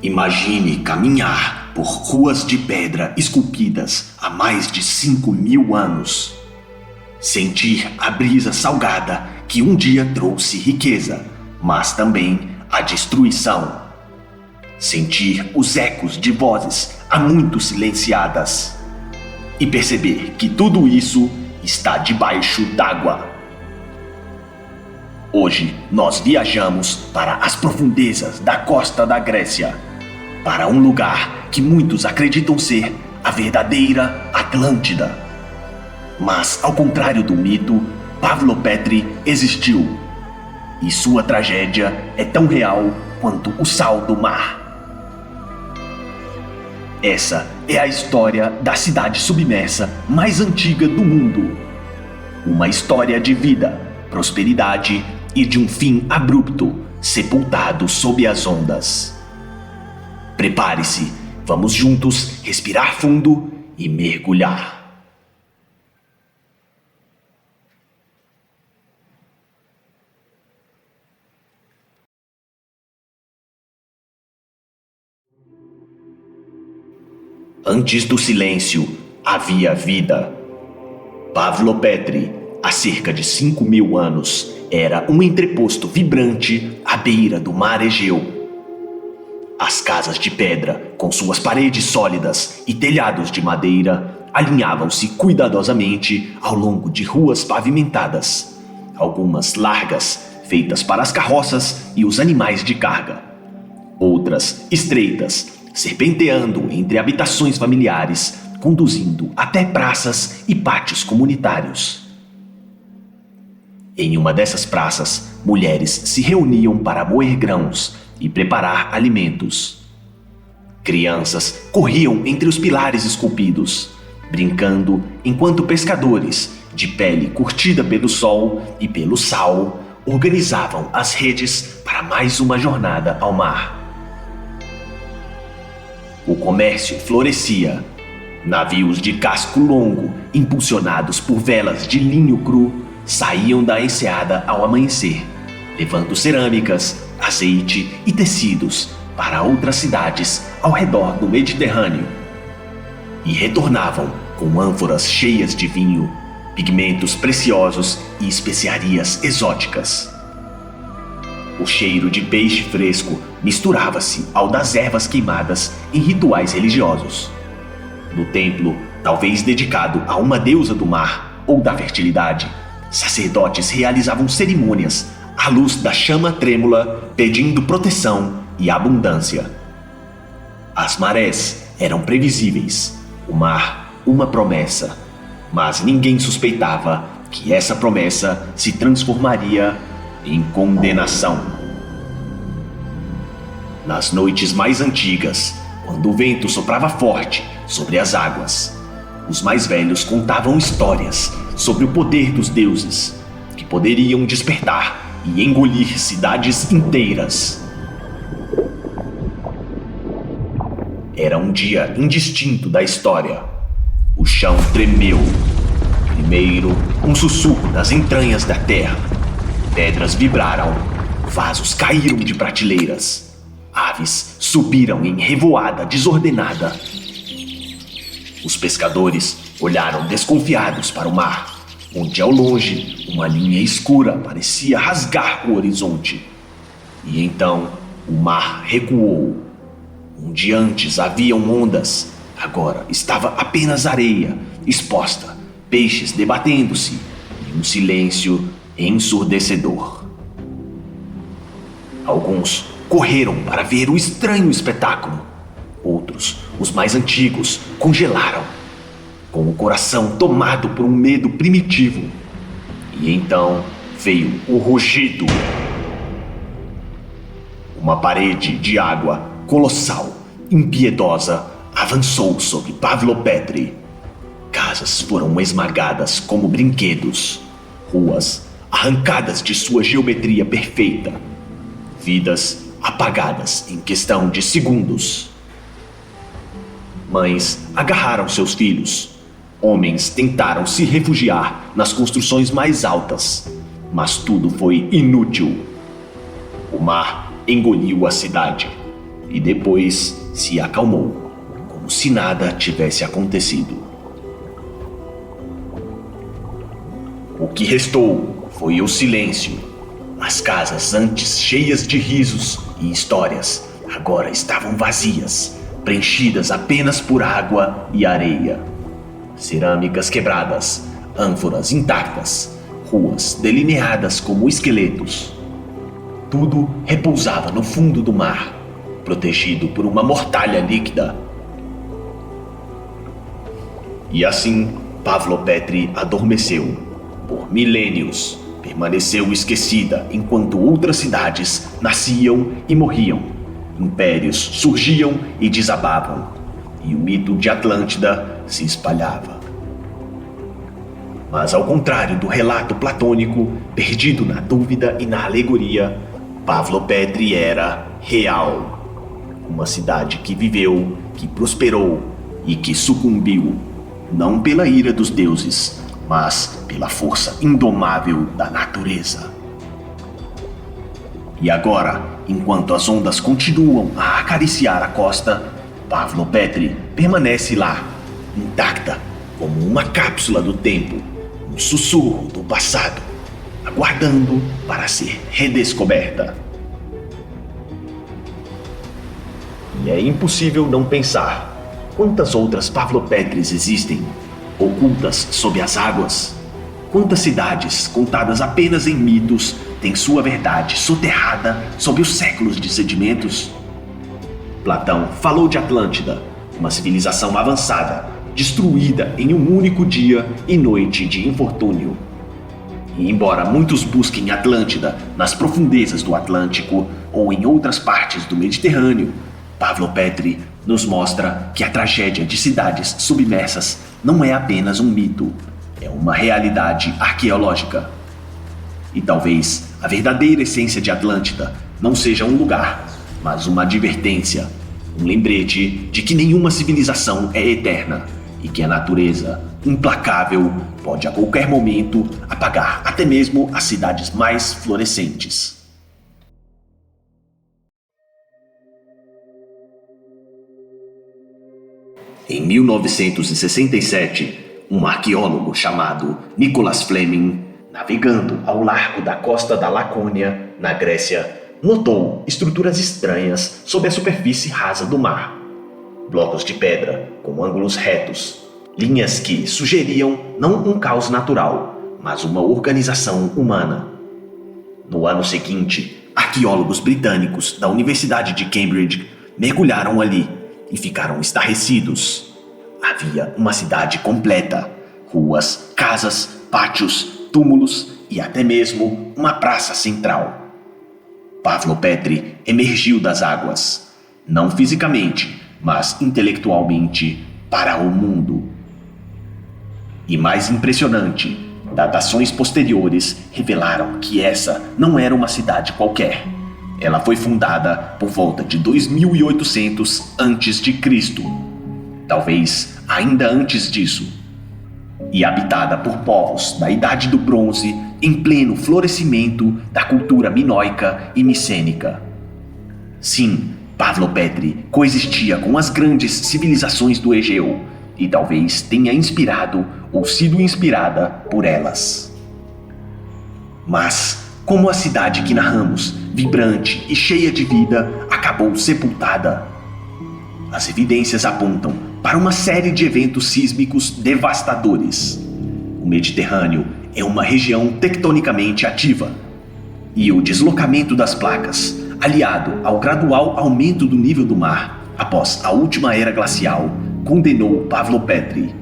Imagine caminhar por ruas de pedra esculpidas há mais de 5.000 anos. Sentir a brisa salgada que um dia trouxe riqueza, mas também a destruição. Sentir os ecos de vozes há muito silenciadas. E perceber que tudo isso está debaixo d'água. Hoje nós viajamos para as profundezas da costa da Grécia, para um lugar que muitos acreditam ser a verdadeira Atlântida. Mas, ao contrário do mito, Pavlopetri existiu, e sua tragédia é tão real quanto o sal do mar. Essa é a história da cidade submersa mais antiga do mundo. Uma história de vida, prosperidade e de um fim abrupto, sepultado sob as ondas. Prepare-se, vamos juntos respirar fundo e mergulhar. Antes do silêncio, havia vida. Pavlopetri, há cerca de 5.000 anos, era um entreposto vibrante à beira do mar Egeu. As casas de pedra, com suas paredes sólidas e telhados de madeira, alinhavam-se cuidadosamente ao longo de ruas pavimentadas, algumas largas, feitas para as carroças e os animais de carga, outras estreitas, serpenteando entre habitações familiares, conduzindo até praças e pátios comunitários. Em uma dessas praças, mulheres se reuniam para moer grãos e preparar alimentos. Crianças corriam entre os pilares esculpidos, brincando enquanto pescadores, de pele curtida pelo sol e pelo sal, organizavam as redes para mais uma jornada ao mar. O comércio florescia. Navios de casco longo, impulsionados por velas de linho cru, saíam da enseada ao amanhecer, levando cerâmicas, azeite e tecidos para outras cidades ao redor do Mediterrâneo. E retornavam com ânforas cheias de vinho, pigmentos preciosos e especiarias exóticas. O cheiro de peixe fresco misturava-se ao das ervas queimadas em rituais religiosos. No templo, talvez dedicado a uma deusa do mar ou da fertilidade, sacerdotes realizavam cerimônias à luz da chama trêmula, pedindo proteção e abundância. As marés eram previsíveis, o mar uma promessa, mas ninguém suspeitava que essa promessa se transformaria em condenação. Nas noites mais antigas, quando o vento soprava forte sobre as águas, os mais velhos contavam histórias sobre o poder dos deuses, que poderiam despertar e engolir cidades inteiras. Era um dia indistinto da história. O chão tremeu. Primeiro, um sussurro das entranhas da terra. Pedras vibraram, vasos caíram de prateleiras, aves subiram em revoada desordenada. Os pescadores olharam desconfiados para o mar, onde ao longe uma linha escura parecia rasgar o horizonte. E então o mar recuou. Onde antes haviam ondas, agora estava apenas areia exposta, peixes debatendo-se e um silêncio ensurdecedor. Alguns correram para ver o estranho espetáculo. Outros, os mais antigos, congelaram, com o coração tomado por um medo primitivo. E então veio o rugido. Uma parede de água colossal, impiedosa, avançou sobre Pavlopetri. Casas foram esmagadas como brinquedos, ruas arrancadas de sua geometria perfeita, vidas apagadas em questão de segundos. Mães agarraram seus filhos, homens tentaram se refugiar nas construções mais altas, mas tudo foi inútil. O mar engoliu a cidade. e depois se acalmou, como se nada tivesse acontecido. O que restou foi o silêncio. As casas, antes cheias de risos e histórias, agora estavam vazias, preenchidas apenas por água e areia. Cerâmicas quebradas, ânforas intactas, ruas delineadas como esqueletos. Tudo repousava no fundo do mar, protegido por uma mortalha líquida. E assim, Pavlopetri adormeceu. Por milênios, permaneceu esquecida enquanto outras cidades nasciam e morriam. Impérios surgiam e desabavam, e o mito de Atlântida se espalhava. Mas ao contrário do relato platônico, perdido na dúvida e na alegoria, Pavlopetri era real. Uma cidade que viveu, que prosperou e que sucumbiu, não pela ira dos deuses, mas pela força indomável da natureza. E agora, enquanto as ondas continuam a acariciar a costa, Pavlopetri permanece lá, intacta, como uma cápsula do tempo, um sussurro do passado, aguardando para ser redescoberta. E é impossível não pensar quantas outras Pavlopetris existem, ocultas sob as águas. Quantas cidades, contadas apenas em mitos, têm sua verdade soterrada sob os séculos de sedimentos? Platão falou de Atlântida, uma civilização avançada, destruída em um único dia e noite de infortúnio. E embora muitos busquem Atlântida nas profundezas do Atlântico ou em outras partes do Mediterrâneo, Pavlopetri nos mostra que a tragédia de cidades submersas não é apenas um mito, é uma realidade arqueológica. E talvez a verdadeira essência de Atlântida não seja um lugar, mas uma advertência, um lembrete de que nenhuma civilização é eterna e que a natureza, implacável, pode a qualquer momento apagar até mesmo as cidades mais florescentes. Em 1967, um arqueólogo chamado Nicholas Fleming, navegando ao largo da costa da Lacônia, na Grécia, notou estruturas estranhas sob a superfície rasa do mar. Blocos de pedra com ângulos retos, linhas que sugeriam não um caos natural, mas uma organização humana. No ano seguinte, arqueólogos britânicos da Universidade de Cambridge mergulharam ali e ficaram estarrecidos. Havia uma cidade completa, ruas, casas, pátios, túmulos e até mesmo uma praça central. Pavlopetri emergiu das águas, não fisicamente, mas intelectualmente, para o mundo. E mais impressionante, datações posteriores revelaram que essa não era uma cidade qualquer. Ela foi fundada por volta de 2800 a.C., talvez ainda antes disso, e habitada por povos da Idade do Bronze em pleno florescimento da cultura minoica e micênica. Sim, Pavlopetri coexistia com as grandes civilizações do Egeu e talvez tenha inspirado ou sido inspirada por elas. Mas como a cidade que narramos, vibrante e cheia de vida, acabou sepultada? As evidências apontam para uma série de eventos sísmicos devastadores. O Mediterrâneo é uma região tectonicamente ativa, e o deslocamento das placas, aliado ao gradual aumento do nível do mar após a última era glacial, condenou Pavlopetri.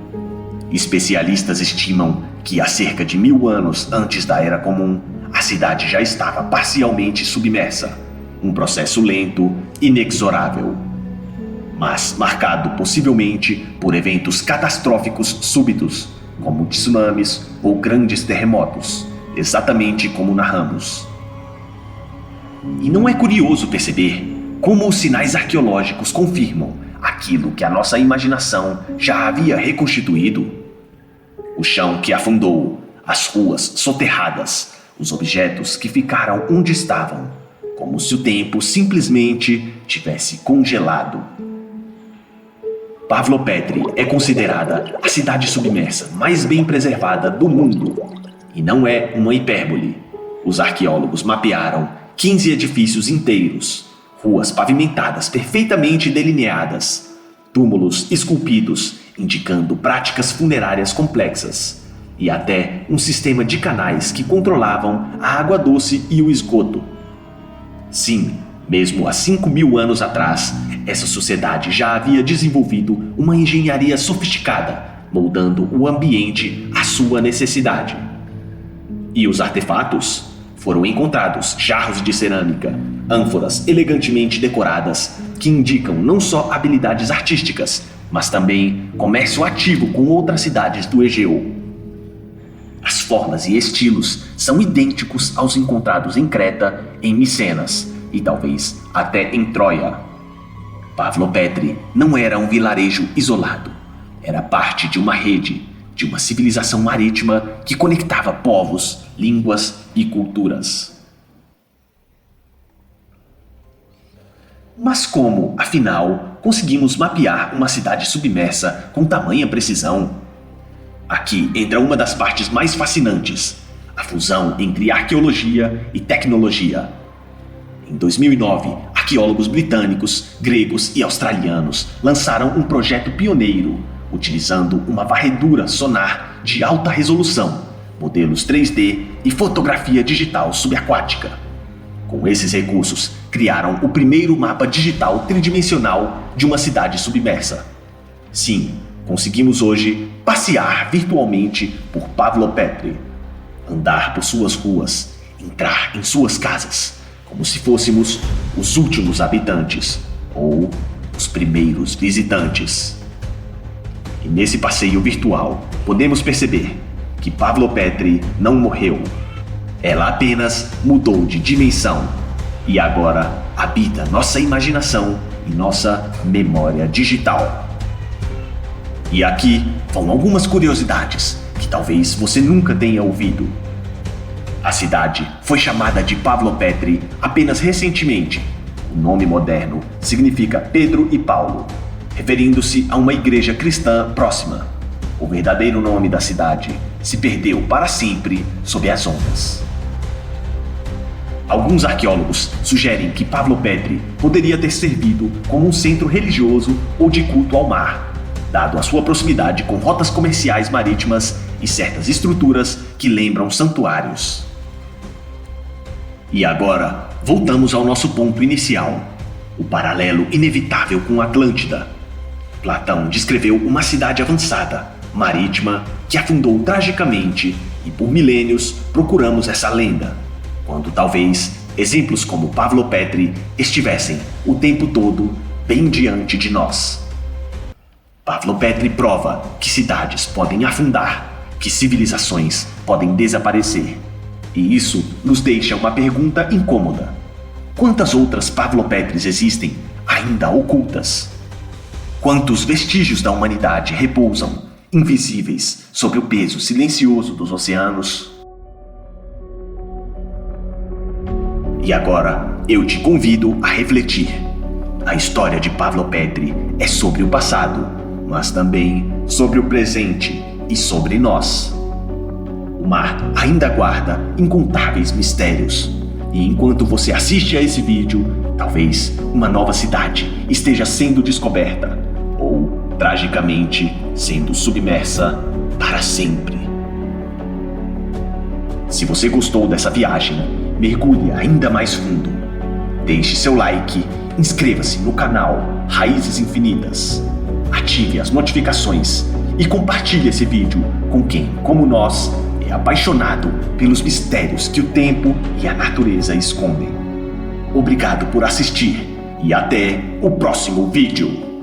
Especialistas estimam que há cerca de 1000 anos antes da Era Comum, a cidade já estava parcialmente submersa, um processo lento, inexorável, mas marcado possivelmente por eventos catastróficos súbitos, como tsunamis ou grandes terremotos, exatamente como narramos. E não é curioso perceber como os sinais arqueológicos confirmam aquilo que a nossa imaginação já havia reconstituído? O chão que afundou, as ruas soterradas, os objetos que ficaram onde estavam, como se o tempo simplesmente tivesse congelado. Pavlopetri é considerada a cidade submersa mais bem preservada do mundo. E não é uma hipérbole. Os arqueólogos mapearam 15 edifícios inteiros, ruas pavimentadas perfeitamente delineadas, túmulos esculpidos indicando práticas funerárias complexas e até um sistema de canais que controlavam a água doce e o esgoto. Sim, mesmo há 5.000 anos atrás, essa sociedade já havia desenvolvido uma engenharia sofisticada, moldando o ambiente à sua necessidade. E os artefatos? Foram encontrados jarros de cerâmica, ânforas elegantemente decoradas, que indicam não só habilidades artísticas, mas também comércio ativo com outras cidades do Egeu. As formas e estilos são idênticos aos encontrados em Creta, em Micenas e talvez até em Troia. Pavlopetri não era um vilarejo isolado, era parte de uma rede, de uma civilização marítima que conectava povos, línguas e culturas. Mas como, afinal, conseguimos mapear uma cidade submersa com tamanha precisão? Aqui entra uma das partes mais fascinantes, a fusão entre arqueologia e tecnologia. Em 2009, arqueólogos britânicos, gregos e australianos lançaram um projeto pioneiro, utilizando uma varredura sonar de alta resolução, modelos 3D e fotografia digital subaquática. Com esses recursos, criaram o primeiro mapa digital tridimensional de uma cidade submersa. Sim, conseguimos hoje passear virtualmente por Pavlopetri, andar por suas ruas, entrar em suas casas, como se fôssemos os últimos habitantes ou os primeiros visitantes. E nesse passeio virtual, podemos perceber que Pavlopetri não morreu. Ela apenas mudou de dimensão e agora habita nossa imaginação e nossa memória digital. E aqui vão algumas curiosidades que talvez você nunca tenha ouvido. A cidade foi chamada de Pavlopetri apenas recentemente. O nome moderno significa Pedro e Paulo, referindo-se a uma igreja cristã próxima. O verdadeiro nome da cidade se perdeu para sempre sob as ondas. Alguns arqueólogos sugerem que Pavlopetri poderia ter servido como um centro religioso ou de culto ao mar, dado a sua proximidade com rotas comerciais marítimas e certas estruturas que lembram santuários. E agora, voltamos ao nosso ponto inicial, o paralelo inevitável com Atlântida. Platão descreveu uma cidade avançada, marítima, que afundou tragicamente e por milênios procuramos essa lenda, quando talvez exemplos como Pavlopetri estivessem o tempo todo bem diante de nós. Pavlopetri prova que cidades podem afundar, que civilizações podem desaparecer. E isso nos deixa uma pergunta incômoda. Quantas outras Pavlopetris existem ainda ocultas? Quantos vestígios da humanidade repousam, invisíveis, sob o peso silencioso dos oceanos? E agora, eu te convido a refletir. A história de Pavlopetri é sobre o passado, mas também sobre o presente e sobre nós. O mar ainda guarda incontáveis mistérios. E enquanto você assiste a esse vídeo, talvez uma nova cidade esteja sendo descoberta ou, tragicamente, sendo submersa para sempre. Se você gostou dessa viagem, mergulhe ainda mais fundo. Deixe seu like, inscreva-se no canal Raízes Infinitas, ative as notificações e compartilhe esse vídeo com quem, como nós, é apaixonado pelos mistérios que o tempo e a natureza escondem. Obrigado por assistir e até o próximo vídeo.